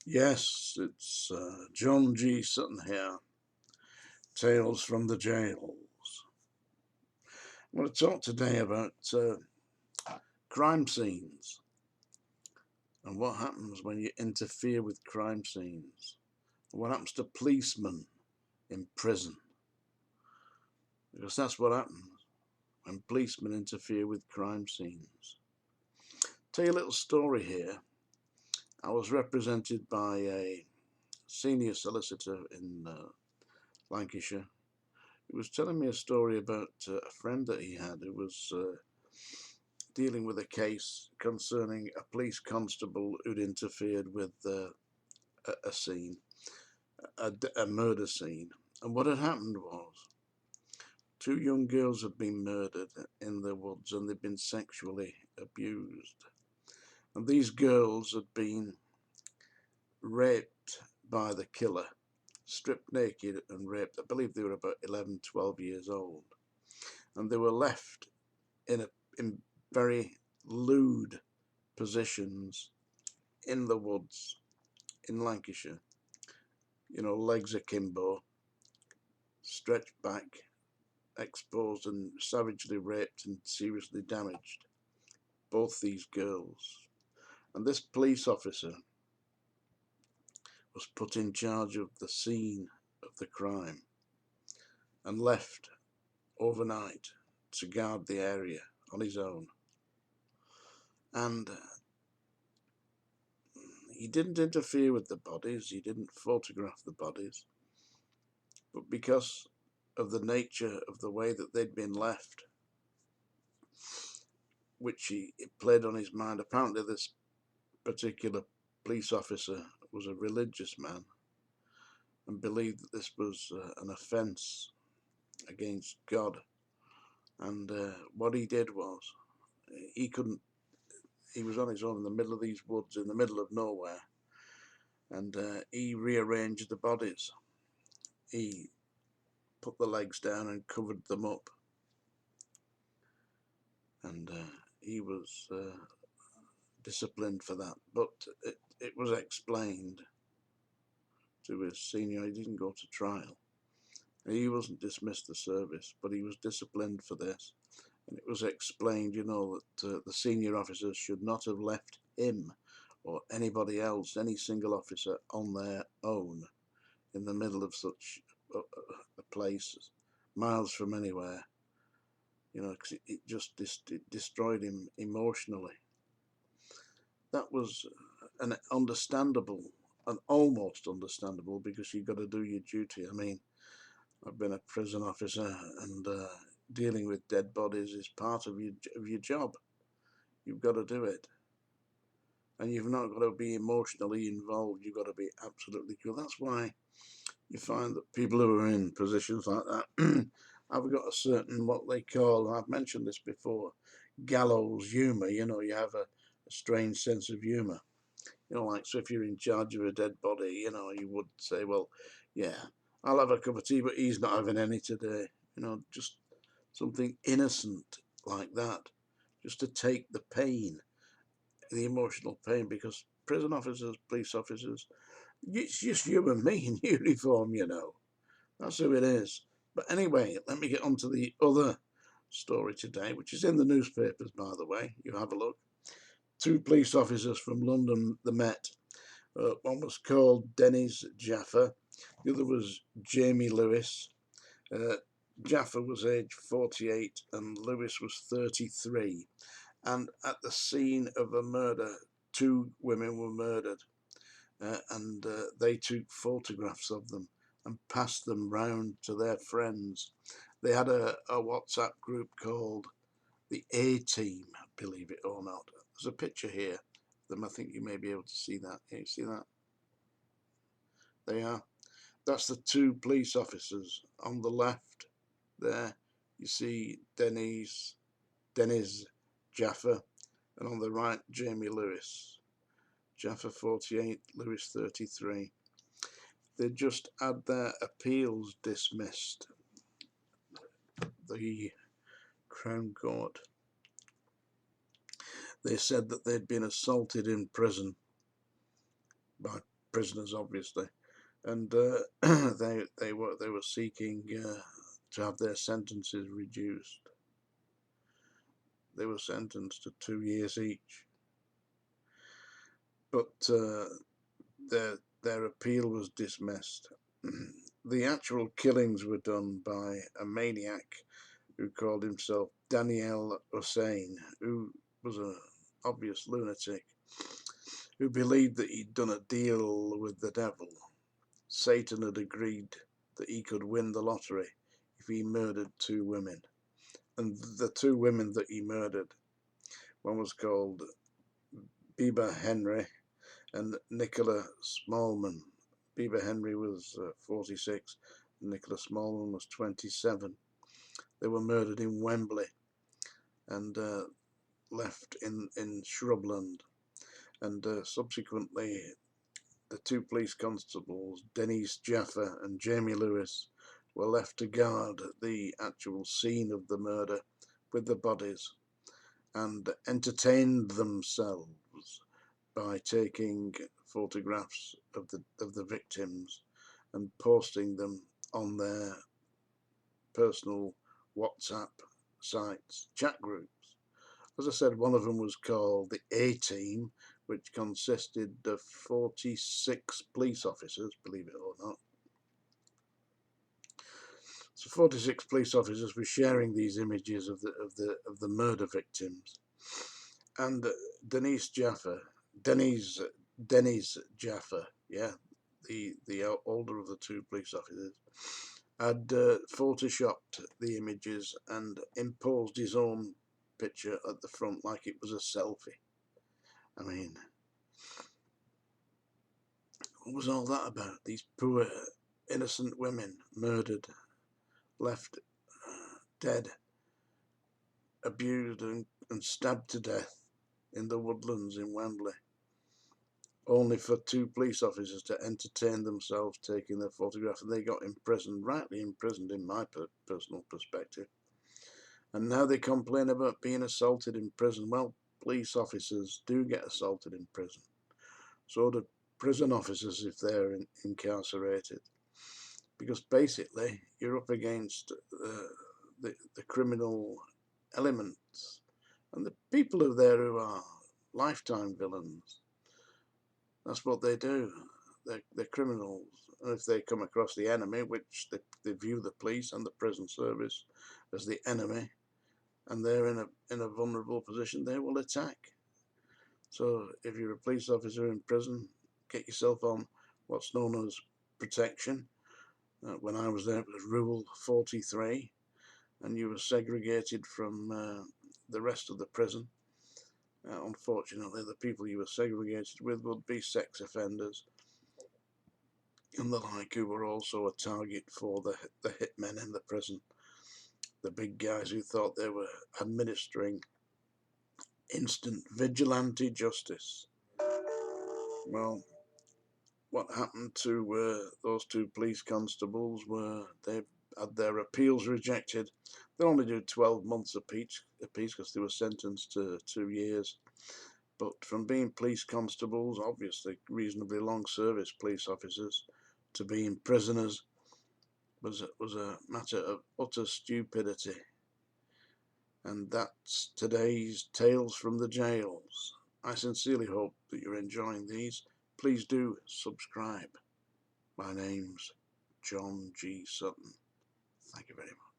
Yes, it's John G. Sutton here. Tales from the Jails. I want to talk today about crime scenes and what happens when you interfere with crime scenes. What happens to policemen in prison? Because that's what happens when policemen interfere with crime scenes. Tell you a little story here. I was represented by a senior solicitor in Lancashire. He was telling me a story about a friend that he had who was dealing with a case concerning a police constable who'd interfered with a scene, a murder scene. And what had happened was two young girls had been murdered in the woods and they'd been sexually abused. And these girls had been raped by the killer, stripped naked and raped. I believe they were about 11, 12 years old. And they were left in very lewd positions in the woods in Lancashire. You know, legs akimbo, stretched back, exposed and savagely raped and seriously damaged. Both these girls. And this police officer was put in charge of the scene of the crime and left overnight to guard the area on his own. And he didn't interfere with the bodies, he didn't photograph the bodies, but because of the nature of the way that they'd been left, which it played on his mind. Apparently this particular police officer was a religious man and believed that this was an offence against God. And what he did was, he couldn't, he was on his own in the middle of these woods, in the middle of nowhere, and he rearranged the bodies. He put the legs down and covered them up. And he was disciplined for that. But it was explained to his senior. He didn't go to trial. He wasn't dismissed the service, but he was disciplined for this. And it was explained, you know, that the senior officers should not have left him or anybody else, any single officer, on their own in the middle of such a place, miles from anywhere. You know, because it just it destroyed him emotionally. That was an understandable, an almost understandable, because you've got to do your duty. I mean, I've been a prison officer, and dealing with dead bodies is part of your job. You've got to do it, and you've not got to be emotionally involved. You've got to be absolutely cool. That's why you find that people who are in positions like that have got a certain, what they call, and I've mentioned this before, gallows humour. You know, you have a strange sense of humour. You know, like, so if you're in charge of a dead body, you know, you would say, well, yeah, I'll have a cup of tea, but he's not having any today. You know, just something innocent like that, just to take the pain, the emotional pain, because prison officers, police officers, it's just you and me in uniform, you know. That's who it is. But anyway, let me get on to the other story today, which is in the newspapers, by the way. You have a look. Two police officers from London, the Met. One was called Dennis Jaffa. The other was Jamie Lewis. Jaffa was aged 48 and Lewis was 33. And at the scene of a murder, two women were murdered. And they took photographs of them and passed them round to their friends. They had a WhatsApp group called the A-Team, believe it or not. There's a picture here of them. I think you may be able to see that. Can you see that? They are. That's the two police officers. On the left there, you see Dennis Jaffa, and on the right, Jamie Lewis. Jaffa 48, Lewis 33. They just had their appeals dismissed. The Crown Court. They said that they'd been assaulted in prison by prisoners, obviously, and they were seeking to have their sentences reduced. They were sentenced to 2 years each, but their appeal was dismissed. The actual killings were done by a maniac who called himself Daniel Hussein, who was an obvious lunatic, who believed that he'd done a deal with the devil. Satan had agreed that he could win the lottery if he murdered 2 women. And the 2 women that he murdered, one was called Biba Henry and Nicola Smallman. Biba Henry was 46, and Nicola Smallman was 27. They were murdered in Wembley and left in shrubland. And subsequently, the 2 police constables, Denise Jaffa and Jamie Lewis, were left to guard the actual scene of the murder with the bodies and entertained themselves by taking photographs of the victims and posting them on their personal WhatsApp sites, chat groups. As I said, one of them was called the A-Team, which consisted of 46 police officers, believe it or not. So 46 police officers were sharing these images of the murder victims, and Denise Jaffa, yeah, the older of the 2 police officers, had photoshopped the images and imposed his own picture at the front like it was a selfie. I mean, what was all that about? These poor innocent women murdered, left dead, abused and stabbed to death in the woodlands in Wembley, only for 2 police officers to entertain themselves taking their photograph, and they got imprisoned, rightly imprisoned in my personal perspective. And now they complain about being assaulted in prison. Well, police officers do get assaulted in prison. So do prison officers if they're incarcerated. Because basically, you're up against the criminal elements. And the people are there who are lifetime villains. That's what they do. They're criminals. And if they come across the enemy, which they view the police and the prison service as the enemy, and they're in a vulnerable position, they will attack. So if you're a police officer in prison, get yourself on what's known as protection. When I was there, it was Rule 43, and you were segregated from the rest of the prison. Unfortunately, the people you were segregated with would be sex offenders and the like, who were also a target for the hitmen in the prison. The big guys who thought they were administering instant vigilante justice. Well, what happened to those 2 police constables were they had their appeals rejected. They only do 12 months apiece because they were sentenced to 2 years. But from being police constables, obviously reasonably long service police officers, to being prisoners was a matter of utter stupidity. And that's today's Tales from the Jails. I sincerely hope that you're enjoying these. Please do subscribe. My name's John G. Sutton. Thank you very much.